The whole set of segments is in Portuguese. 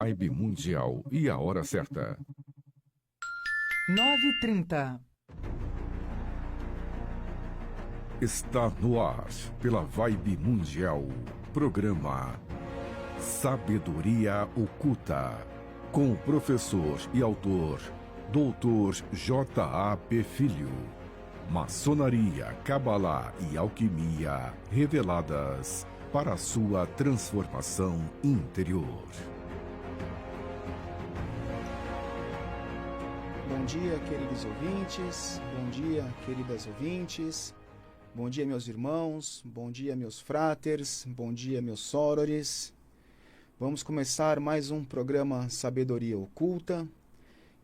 Vibe Mundial e a hora certa. 9h30. Está no ar, pela Vibe Mundial, programa Sabedoria Oculta, com o professor e autor, Dr. J.A.P. Filho. Maçonaria, Cabalá e Alquimia reveladas para a sua transformação interior. Bom dia, queridos ouvintes. Bom dia, queridas ouvintes. Bom dia, meus irmãos. Bom dia, meus fraters. Bom dia, meus sorores. Vamos começar mais um programa Sabedoria Oculta.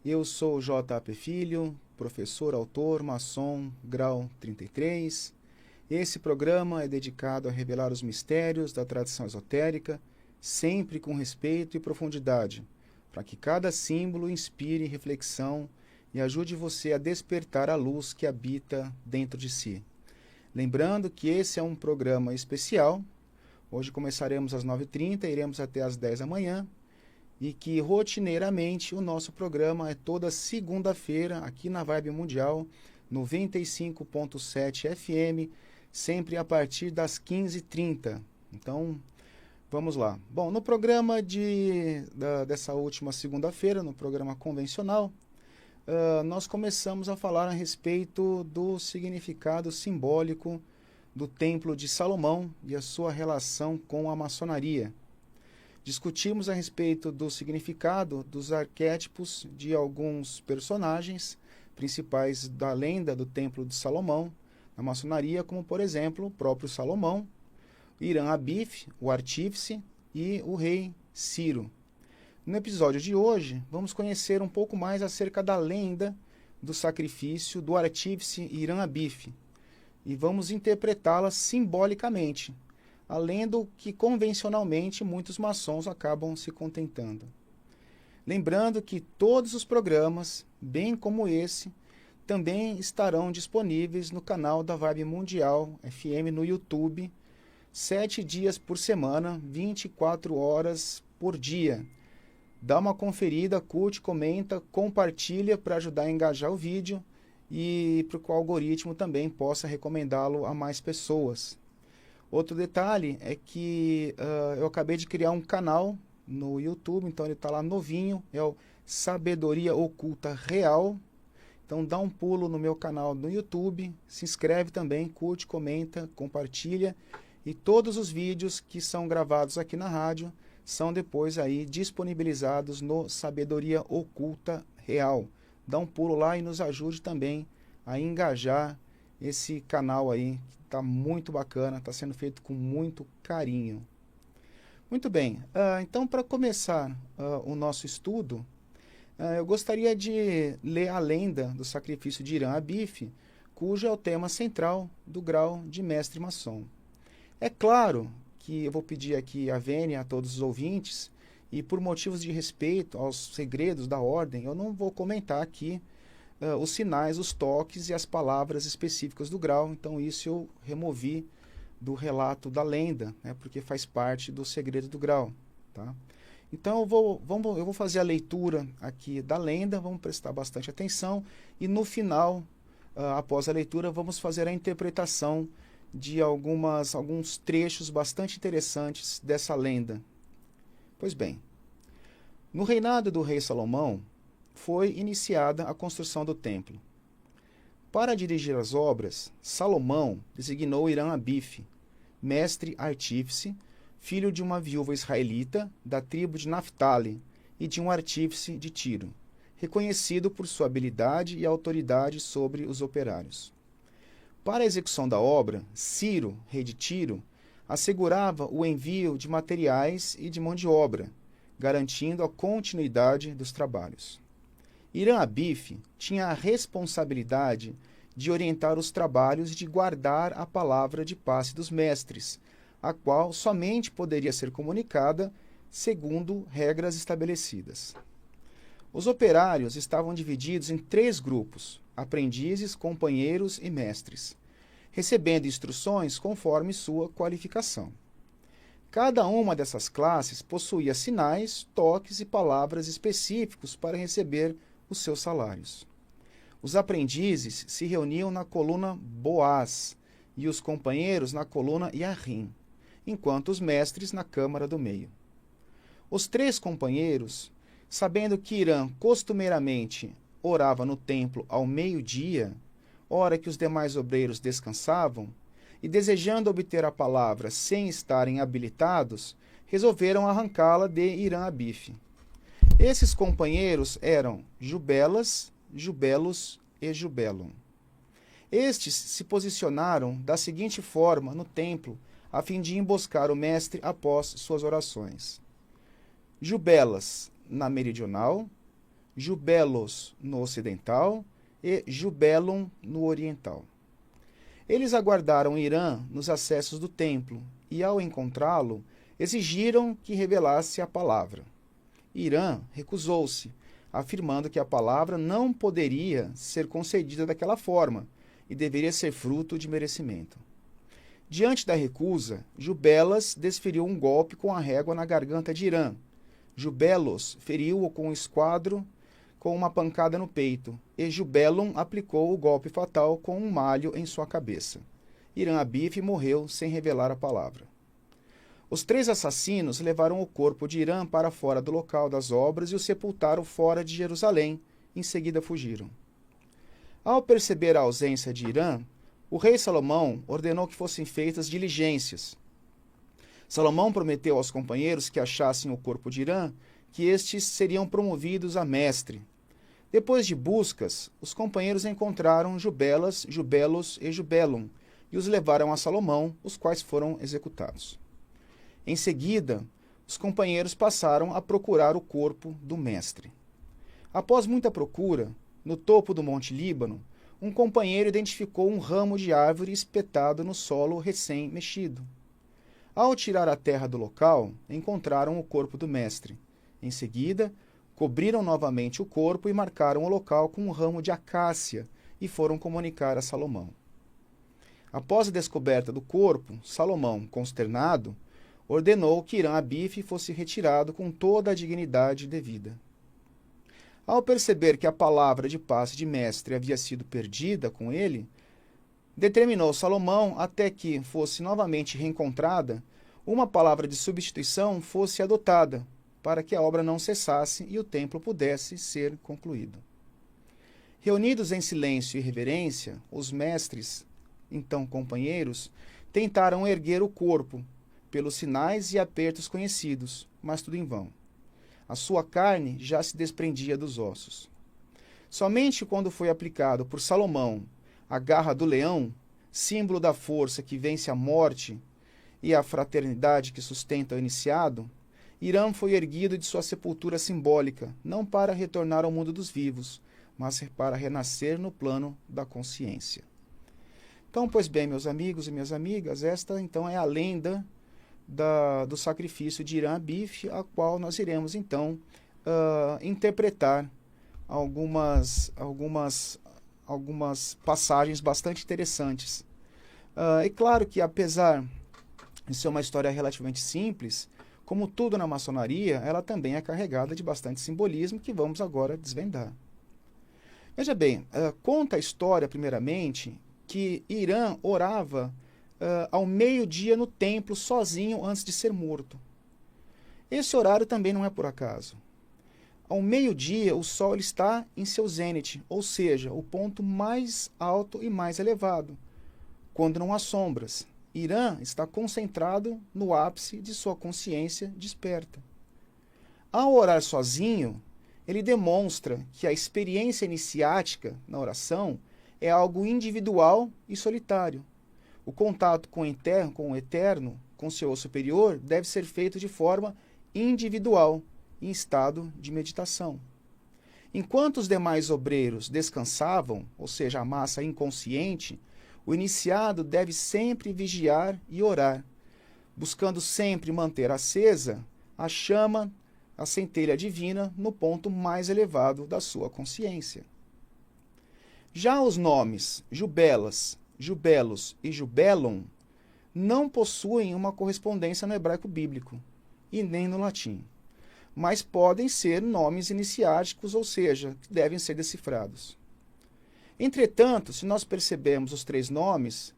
Eu sou J.A.P. Filho, professor, autor, maçom, grau 33. Esse programa é dedicado a revelar os mistérios da tradição esotérica, sempre com respeito e profundidade, para que cada símbolo inspire reflexão e ajude você a despertar a luz que habita dentro de si. Lembrando que esse é um programa especial. Hoje começaremos às 9h30, iremos até às 10 da manhã, e que rotineiramente o nosso programa é toda segunda-feira aqui na Vibe Mundial, 95.7 FM, sempre a partir das 15h30. Então, vamos lá. Bom, no programa dessa última segunda-feira, no programa convencional, nós começamos a falar a respeito do significado simbólico do Templo de Salomão e a sua relação com a maçonaria. Discutimos a respeito do significado dos arquétipos de alguns personagens principais da lenda do Templo de Salomão na maçonaria, como, por exemplo, o próprio Salomão, Irã Abif, o artífice, e o rei Ciro. No episódio de hoje, vamos conhecer um pouco mais acerca da lenda do sacrifício do artífice Irã Abif e vamos interpretá-la simbolicamente, além do que convencionalmente muitos maçons acabam se contentando. Lembrando que todos os programas, bem como esse, também estarão disponíveis no canal da Vibe Mundial FM no YouTube, 7 dias por semana, 24 horas por dia. Dá uma conferida, curte, comenta, compartilha para ajudar a engajar o vídeo e para que o algoritmo também possa recomendá-lo a mais pessoas. Outro detalhe é que eu acabei de criar um canal no YouTube, então ele está lá novinho, é o Sabedoria Oculta Real. Então dá um pulo no meu canal no YouTube, se inscreve também, curte, comenta, compartilha. E todos os vídeos que são gravados aqui na rádio são depois aí disponibilizados no Sabedoria Oculta Real. Dá um pulo lá e nos ajude também a engajar esse canal aí, que está muito bacana, está sendo feito com muito carinho. Muito bem, então para começar o nosso estudo, eu gostaria de ler a lenda do sacrifício de Irã Abif, cujo é o tema central do grau de mestre maçom. É claro que eu vou pedir aqui a vênia a todos os ouvintes, e por motivos de respeito aos segredos da ordem, eu não vou comentar aqui os sinais, os toques e as palavras específicas do grau, então isso eu removi do relato da lenda, né, porque faz parte do segredo do grau. Tá? Então eu vou fazer a leitura aqui da lenda, vamos prestar bastante atenção, e no final, após a leitura, vamos fazer a interpretação de alguns trechos bastante interessantes dessa lenda. Pois bem, no reinado do rei Salomão, foi iniciada a construção do templo. Para dirigir as obras, Salomão designou Irã Abif, mestre artífice, filho de uma viúva israelita da tribo de Naftali e de um artífice de Tiro, reconhecido por sua habilidade e autoridade sobre os operários. Para a execução da obra, Ciro, rei de Tiro, assegurava o envio de materiais e de mão de obra, garantindo a continuidade dos trabalhos. Irã Abif tinha a responsabilidade de orientar os trabalhos e de guardar a palavra de passe dos mestres, a qual somente poderia ser comunicada segundo regras estabelecidas. Os operários estavam divididos em 3 grupos: aprendizes, companheiros e mestres, recebendo instruções conforme sua qualificação. Cada uma dessas classes possuía sinais, toques e palavras específicos para receber os seus salários. Os aprendizes se reuniam na coluna Boaz e os companheiros na coluna Yarim, enquanto os mestres na câmara do meio. Os 3 companheiros, sabendo que Irã costumeiramente orava no templo ao meio-dia, hora que os demais obreiros descansavam, e desejando obter a palavra sem estarem habilitados, resolveram arrancá-la de Irã Abife. Esses companheiros eram Jubelas, Jubelos e Jubelon. Estes se posicionaram da seguinte forma no templo, a fim de emboscar o mestre após suas orações: Jubelas na meridional, Jubelos no ocidental e Jubelon no oriental. Eles aguardaram Irã nos acessos do templo e, ao encontrá-lo, exigiram que revelasse a palavra. Irã recusou-se, afirmando que a palavra não poderia ser concedida daquela forma e deveria ser fruto de merecimento. Diante da recusa, Jubelas desferiu um golpe com a régua na garganta de Irã. Jubelos feriu-o com um esquadro com uma pancada no peito, e Jubelon aplicou o golpe fatal com um malho em sua cabeça. Irã Abife morreu sem revelar a palavra. Os 3 assassinos levaram o corpo de Irã para fora do local das obras e o sepultaram fora de Jerusalém. Em seguida fugiram. Ao perceber a ausência de Irã, o rei Salomão ordenou que fossem feitas diligências. Salomão prometeu aos companheiros que achassem o corpo de Irã que estes seriam promovidos a mestre. Depois de buscas, os companheiros encontraram Jubelas, Jubelos e Jubelon e os levaram a Salomão, os quais foram executados. Em seguida, os companheiros passaram a procurar o corpo do mestre. Após muita procura, no topo do Monte Líbano, um companheiro identificou um ramo de árvore espetado no solo recém-mexido. Ao tirar a terra do local, encontraram o corpo do mestre. Em seguida, cobriram novamente o corpo e marcaram o local com um ramo de acácia e foram comunicar a Salomão. Após a descoberta do corpo, Salomão, consternado, ordenou que Irã Abife fosse retirado com toda a dignidade devida. Ao perceber que a palavra de passe de mestre havia sido perdida com ele, determinou Salomão, até que fosse novamente reencontrada, uma palavra de substituição fosse adotada, para que a obra não cessasse e o templo pudesse ser concluído. Reunidos em silêncio e reverência, os mestres, então companheiros, tentaram erguer o corpo, pelos sinais e apertos conhecidos, mas tudo em vão. A sua carne já se desprendia dos ossos. Somente quando foi aplicado por Salomão a garra do leão, símbolo da força que vence a morte e a fraternidade que sustenta o iniciado, Irã foi erguido de sua sepultura simbólica, não para retornar ao mundo dos vivos, mas para renascer no plano da consciência. Então, pois bem, meus amigos e minhas amigas, esta então é a lenda do sacrifício de Irã Abife, a qual nós iremos então interpretar algumas passagens bastante interessantes. É claro que, apesar de ser uma história relativamente simples, como tudo na maçonaria, ela também é carregada de bastante simbolismo que vamos agora desvendar. Veja bem, conta a história, primeiramente, que Irã orava ao meio-dia no templo, sozinho, antes de ser morto. Esse horário também não é por acaso. Ao meio-dia, o Sol ele está em seu zênite, ou seja, o ponto mais alto e mais elevado, quando não há sombras. Irã está concentrado no ápice de sua consciência desperta. Ao orar sozinho, ele demonstra que a experiência iniciática na oração é algo individual e solitário. O contato com o eterno, com seu eu superior, deve ser feito de forma individual, em estado de meditação. Enquanto os demais obreiros descansavam, ou seja, a massa inconsciente, o iniciado deve sempre vigiar e orar, buscando sempre manter acesa a chama, a centelha divina, no ponto mais elevado da sua consciência. Já os nomes Jubelas, Jubelos e Jubelon não possuem uma correspondência no hebraico bíblico e nem no latim, mas podem ser nomes iniciáticos, ou seja, que devem ser decifrados. Entretanto, se nós percebemos os três nomes,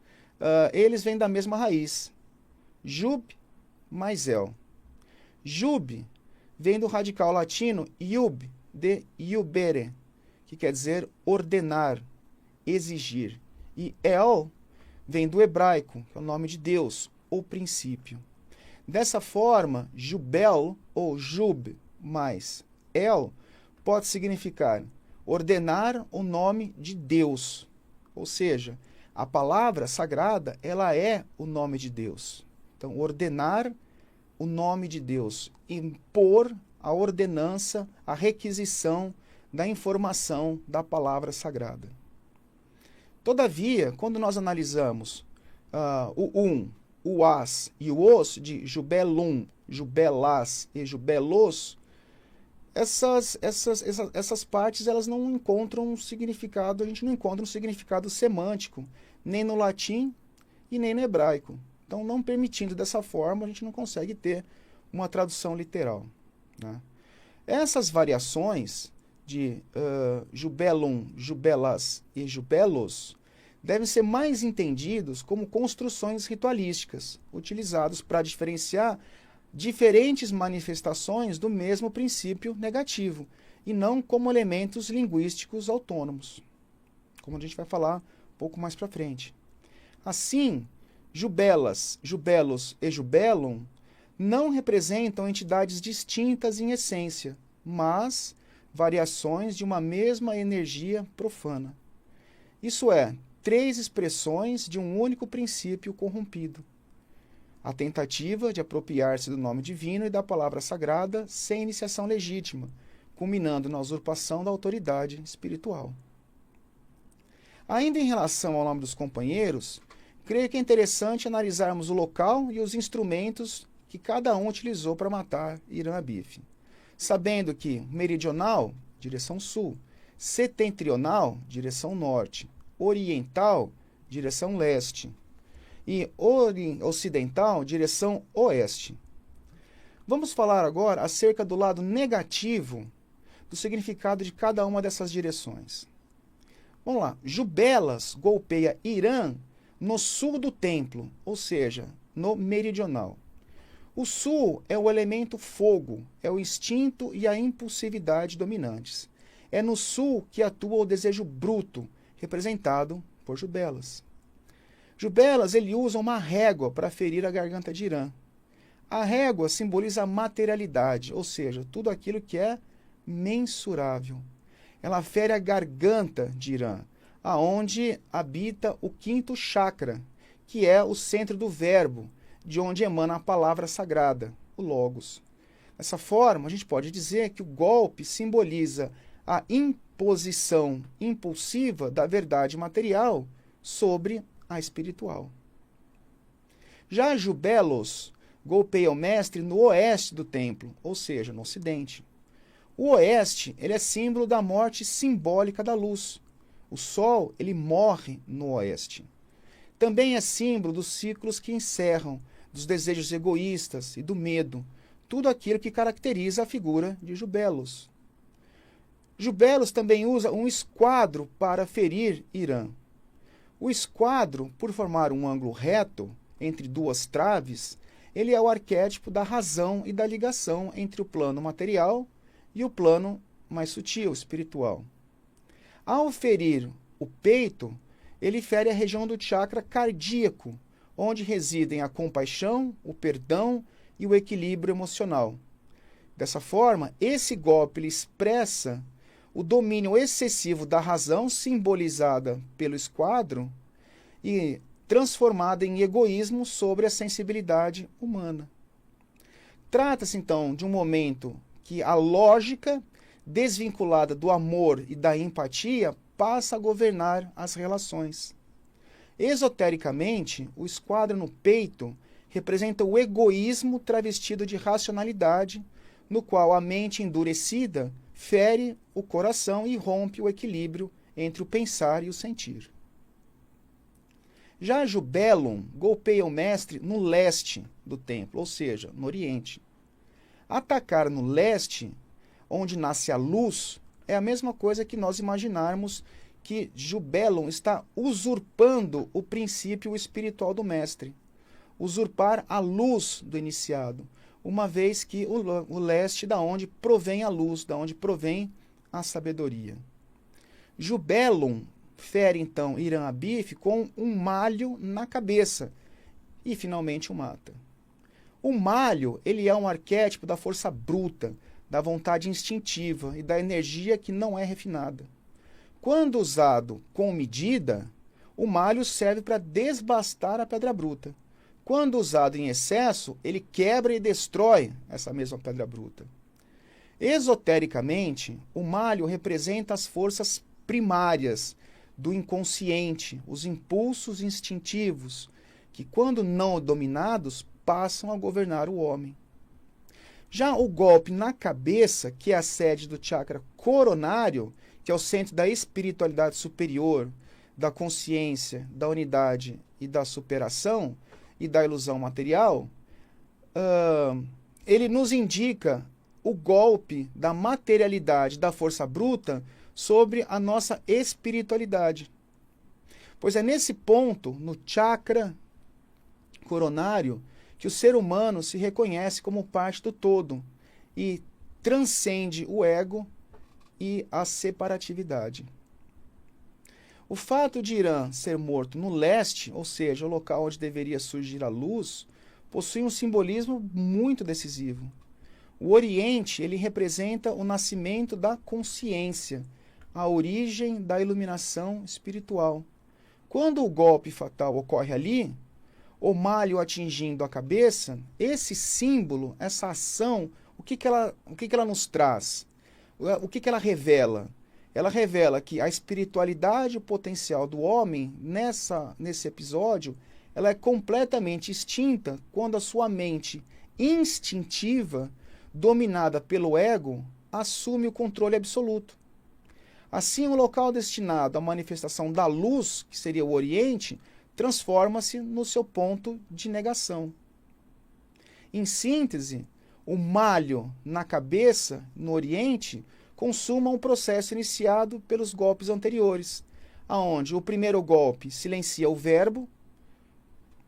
eles vêm da mesma raiz, Jub mais El. Jub vem do radical latino iub, de iubere, que quer dizer ordenar, exigir. E El vem do hebraico, que é o nome de Deus, o princípio. Dessa forma, Jubel, ou Jub mais El, pode significar ordenar o nome de Deus. Ou seja, a palavra sagrada, ela é o nome de Deus. Então, ordenar o nome de Deus, impor a ordenança, a requisição da informação da palavra sagrada. Todavia, quando nós analisamos o as e o os de Jubelum, Jubelas e Jubelos, essas partes elas não encontram um significado, a gente não encontra um significado semântico, nem no latim e nem no hebraico. Então, não permitindo dessa forma, a gente não consegue ter uma tradução literal, né? Essas variações de Jubelum, Jubelas e Jubelos devem ser mais entendidos como construções ritualísticas, utilizados para diferenciar diferentes manifestações do mesmo princípio negativo, e não como elementos linguísticos autônomos, como a gente vai falar um pouco mais para frente. Assim, Jubelas, Jubelos e Jubelum não representam entidades distintas em essência, mas variações de uma mesma energia profana. Isso é, três expressões de um único princípio corrompido. A tentativa de apropriar-se do nome divino e da palavra sagrada sem iniciação legítima, culminando na usurpação da autoridade espiritual. Ainda em relação ao nome dos companheiros, creio que é interessante analisarmos o local e os instrumentos que cada um utilizou para matar Irã Abif, sabendo que meridional, direção sul, setentrional, direção norte, oriental, direção leste, e ocidental, direção oeste. Vamos falar agora acerca do lado negativo do significado de cada uma dessas direções. Vamos lá. Jubelas golpeia Irã no sul do templo, ou seja, no meridional. O sul é o elemento fogo, é o instinto e a impulsividade dominantes. É no sul que atua o desejo bruto, representado por Jubelas. Jubelas, ele usa uma régua para ferir a garganta de Irã. A régua simboliza a materialidade, ou seja, tudo aquilo que é mensurável. Ela fere a garganta de Irã, aonde habita o quinto chakra, que é o centro do verbo, de onde emana a palavra sagrada, o Logos. Dessa forma, a gente pode dizer que o golpe simboliza a imposição impulsiva da verdade material sobre a espiritual. Já Jubelos golpeia o mestre no oeste do templo, ou seja, no ocidente. O oeste, ele é símbolo da morte simbólica da luz. O sol, ele morre no oeste. Também é símbolo dos ciclos que encerram, dos desejos egoístas e do medo, tudo aquilo que caracteriza a figura de Jubelos. Jubelos também usa um esquadro para ferir Irã. O esquadro, por formar um ângulo reto entre duas traves, ele é o arquétipo da razão e da ligação entre o plano material e o plano mais sutil, espiritual. Ao ferir o peito, ele fere a região do chakra cardíaco, onde residem a compaixão, o perdão e o equilíbrio emocional. Dessa forma, esse golpe ele expressa o domínio excessivo da razão, simbolizada pelo esquadro, e transformada em egoísmo sobre a sensibilidade humana. Trata-se, então, de um momento que a lógica, desvinculada do amor e da empatia, passa a governar as relações. Esotericamente, o esquadro no peito representa o egoísmo travestido de racionalidade, no qual a mente endurecida fere o coração e rompe o equilíbrio entre o pensar e o sentir. Já Jubelum golpeia o mestre no leste do templo, ou seja, no oriente. Atacar no leste, onde nasce a luz, é a mesma coisa que nós imaginarmos que Jubelum está usurpando o princípio espiritual do mestre. Usurpar a luz do iniciado, uma vez que o leste da onde provém a luz, da onde provém a sabedoria. Jubelum fere então Irã Abif com um malho na cabeça e finalmente o mata. O malho, ele é um arquétipo da força bruta, da vontade instintiva e da energia que não é refinada. Quando usado com medida, o malho serve para desbastar a pedra bruta. Quando usado em excesso, ele quebra e destrói essa mesma pedra bruta. Esotericamente, o malho representa as forças primárias do inconsciente, os impulsos instintivos, que, quando não dominados, passam a governar o homem. Já o golpe na cabeça, que é a sede do chakra coronário, que é o centro da espiritualidade superior, da consciência, da unidade e da superação e da ilusão material, ele nos indica o golpe da materialidade, da força bruta, sobre a nossa espiritualidade. Pois é nesse ponto, no chakra coronário, que o ser humano se reconhece como parte do todo e transcende o ego e a separatividade. O fato de Irã ser morto no leste, ou seja, o local onde deveria surgir a luz, possui um simbolismo muito decisivo. O Oriente, ele representa o nascimento da consciência, a origem da iluminação espiritual. Quando o golpe fatal ocorre ali, o malho atingindo a cabeça, esse símbolo, essa ação, o que ela nos traz? O que ela revela? Ela revela que a espiritualidade potencial do homem, nesse episódio, ela é completamente extinta quando a sua mente instintiva, dominada pelo ego, assume o controle absoluto. Assim, o local destinado à manifestação da luz, que seria o Oriente, transforma-se no seu ponto de negação. Em síntese, o malho na cabeça, no Oriente, consuma um processo iniciado pelos golpes anteriores, aonde o primeiro golpe silencia o verbo,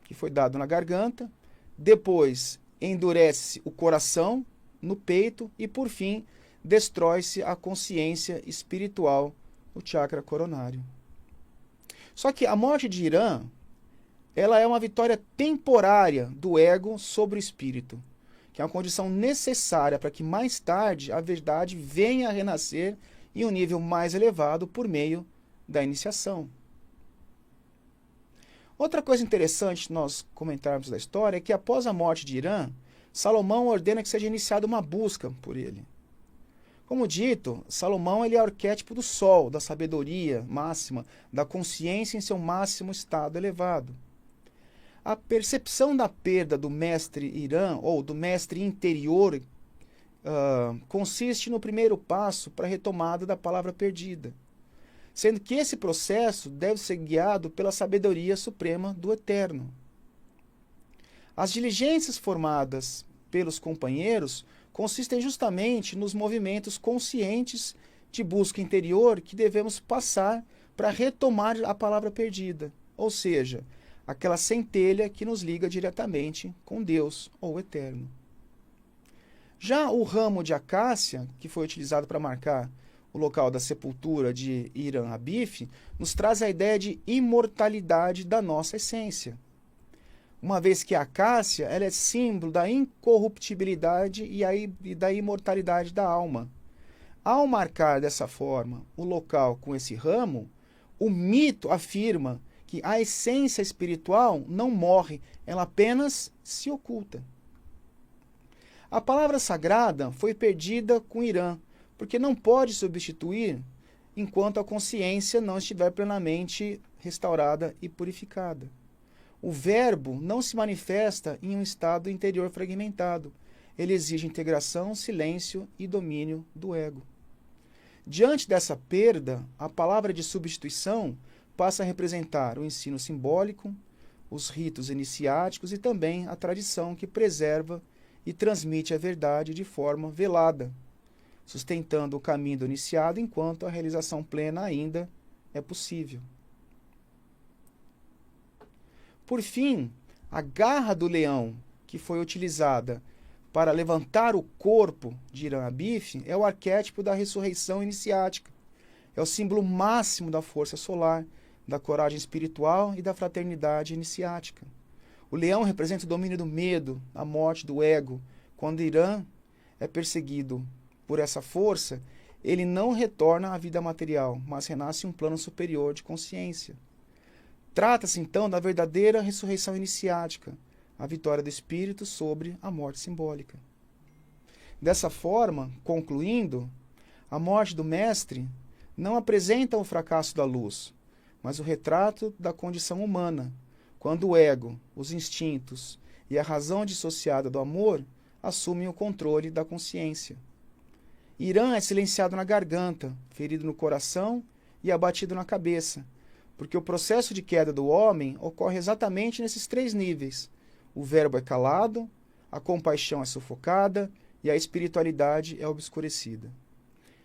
que foi dado na garganta, depois endurece o coração, no peito, e por fim, destrói-se a consciência espiritual, o chakra coronário. Só que a morte de Irã, ela é uma vitória temporária do ego sobre o espírito, que é uma condição necessária para que mais tarde a verdade venha a renascer em um nível mais elevado por meio da iniciação. Outra coisa interessante nós comentarmos da história é que após a morte de Irã, Salomão ordena que seja iniciada uma busca por ele. Como dito, Salomão ele é o arquétipo do sol, da sabedoria máxima, da consciência em seu máximo estado elevado. A percepção da perda do mestre Irã, ou do mestre interior, consiste no primeiro passo para a retomada da palavra perdida, sendo que esse processo deve ser guiado pela sabedoria suprema do Eterno. As diligências formadas pelos companheiros consistem justamente nos movimentos conscientes de busca interior que devemos passar para retomar a palavra perdida, ou seja, aquela centelha que nos liga diretamente com Deus ou o Eterno. Já o ramo de acácia, que foi utilizado para marcar o local da sepultura de Irã Abif, nos traz a ideia de imortalidade da nossa essência. Uma vez que a acácia ela é símbolo da incorruptibilidade e da imortalidade da alma. Ao marcar dessa forma o local com esse ramo, o mito afirma que a essência espiritual não morre, ela apenas se oculta. A palavra sagrada foi perdida com Irã, porque não pode substituir enquanto a consciência não estiver plenamente restaurada e purificada. O verbo não se manifesta em um estado interior fragmentado. Ele exige integração, silêncio e domínio do ego. Diante dessa perda, a palavra de substituição passa a representar o ensino simbólico, os ritos iniciáticos e também a tradição que preserva e transmite a verdade de forma velada, sustentando o caminho do iniciado enquanto a realização plena ainda é possível. Por fim, a garra do leão, que foi utilizada para levantar o corpo de Irã Abif, é o arquétipo da ressurreição iniciática. É o símbolo máximo da força solar, da coragem espiritual e da fraternidade iniciática. O leão representa o domínio do medo, a morte do ego. Quando Irã é perseguido por essa força, ele não retorna à vida material, mas renasce em um plano superior de consciência. Trata-se, então, da verdadeira ressurreição iniciática, a vitória do espírito sobre a morte simbólica. Dessa forma, concluindo, a morte do mestre não apresenta o fracasso da luz, mas o retrato da condição humana, quando o ego, os instintos e a razão dissociada do amor assumem o controle da consciência. Irã é silenciado na garganta, ferido no coração e abatido na cabeça, porque o processo de queda do homem ocorre exatamente nesses 3 níveis. O verbo é calado, a compaixão é sufocada e a espiritualidade é obscurecida.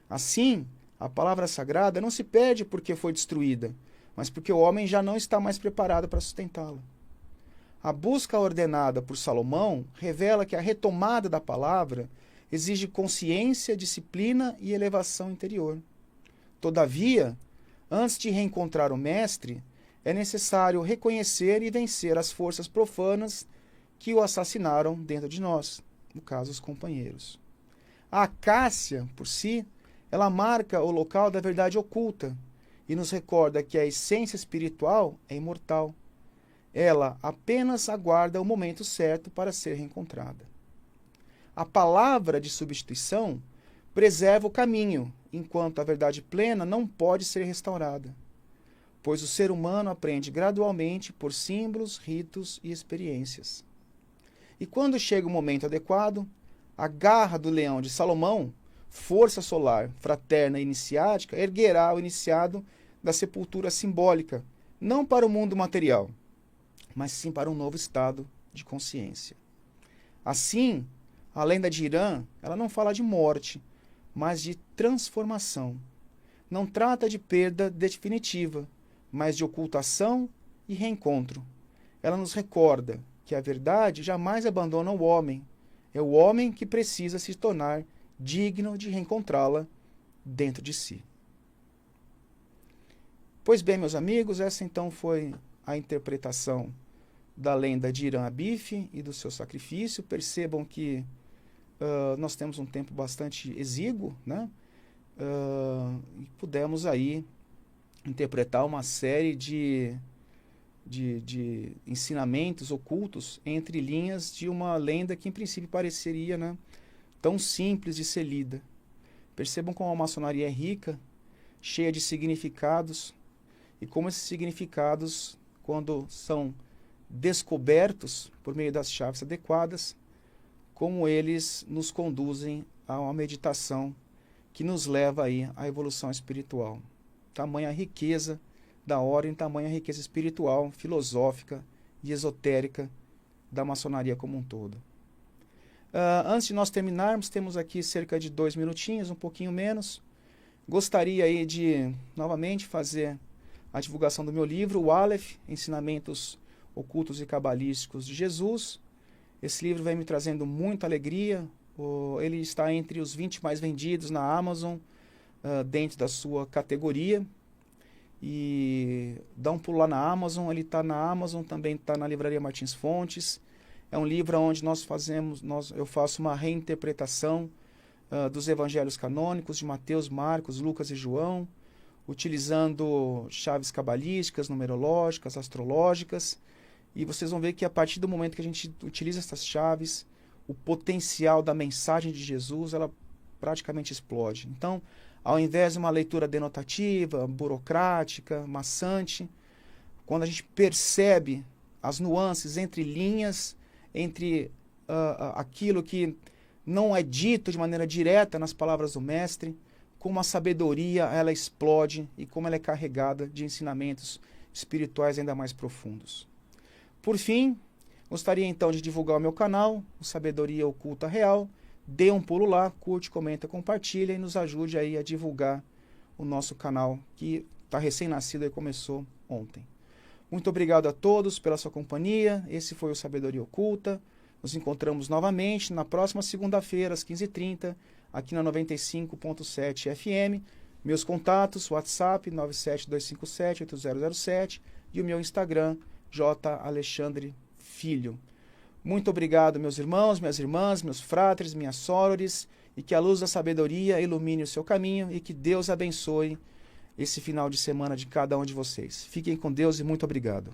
Assim, a palavra sagrada não se perde porque foi destruída, mas porque o homem já não está mais preparado para sustentá-la. A busca ordenada por Salomão revela que a retomada da palavra exige consciência, disciplina e elevação interior. Todavia, antes de reencontrar o mestre, é necessário reconhecer e vencer as forças profanas que o assassinaram dentro de nós, no caso, os companheiros. A acácia, por si, ela marca o local da verdade oculta e nos recorda que a essência espiritual é imortal. Ela apenas aguarda o momento certo para ser reencontrada. A palavra de substituição preserva o caminho, enquanto a verdade plena não pode ser restaurada, pois o ser humano aprende gradualmente por símbolos, ritos e experiências. E quando chega o momento adequado, a garra do leão de Salomão, força solar, fraterna e iniciática, erguerá o iniciado da sepultura simbólica, não para o mundo material, mas sim para um novo estado de consciência. Assim, a lenda de Irã, ela não fala de morte, mas de transformação. Não trata de perda definitiva, mas de ocultação e reencontro. Ela nos recorda que a verdade jamais abandona o homem. É o homem que precisa se tornar digno de reencontrá-la dentro de si. Pois bem, meus amigos, essa então foi a interpretação da lenda de Irã Abif e do seu sacrifício. Percebam que nós temos um tempo bastante exíguo, né? E pudemos aí interpretar uma série de ensinamentos ocultos entre linhas de uma lenda que em princípio pareceria, né, tão simples de ser lida. Percebam como a maçonaria é rica, cheia de significados, e como esses significados, quando são descobertos por meio das chaves adequadas, como eles nos conduzem a uma meditação que nos leva aí à evolução espiritual. Tamanha riqueza da ordem, tamanha riqueza espiritual, filosófica e esotérica da maçonaria como um todo. Antes de nós terminarmos, temos aqui cerca de 2 minutinhos, um pouquinho menos. Gostaria aí de, novamente, fazer a divulgação do meu livro, o Aleph, Ensinamentos Ocultos e Cabalísticos de Jesus. Esse livro vem me trazendo muita alegria. Ele está entre os 20 mais vendidos na Amazon, dentro da sua categoria. E dá um pulo lá na Amazon, ele está na Amazon, também está na Livraria Martins Fontes. É um livro onde eu faço uma reinterpretação dos evangelhos canônicos de Mateus, Marcos, Lucas e João, utilizando chaves cabalísticas, numerológicas, astrológicas. E vocês vão ver que a partir do momento que a gente utiliza essas chaves, o potencial da mensagem de Jesus, ela praticamente explode. Então, ao invés de uma leitura denotativa, burocrática, maçante, quando a gente percebe as nuances entre linhas, entre aquilo que não é dito de maneira direta nas palavras do mestre, como a sabedoria ela explode e como ela é carregada de ensinamentos espirituais ainda mais profundos. Por fim, gostaria então de divulgar o meu canal, o Sabedoria Oculta Real. Dê um pulo lá, curte, comenta, compartilha e nos ajude aí a divulgar o nosso canal que está recém-nascido e começou ontem. Muito obrigado a todos pela sua companhia. Esse foi o Sabedoria Oculta. Nos encontramos novamente na próxima segunda-feira, às 15h30, aqui na 95.7 FM. Meus contatos, WhatsApp 97257-8007 e o meu Instagram, J. Alexandre Filho. Muito obrigado, meus irmãos, minhas irmãs, meus fratres, minhas sorores, e que a luz da sabedoria ilumine o seu caminho e que Deus abençoe esse final de semana de cada um de vocês. Fiquem com Deus e muito obrigado.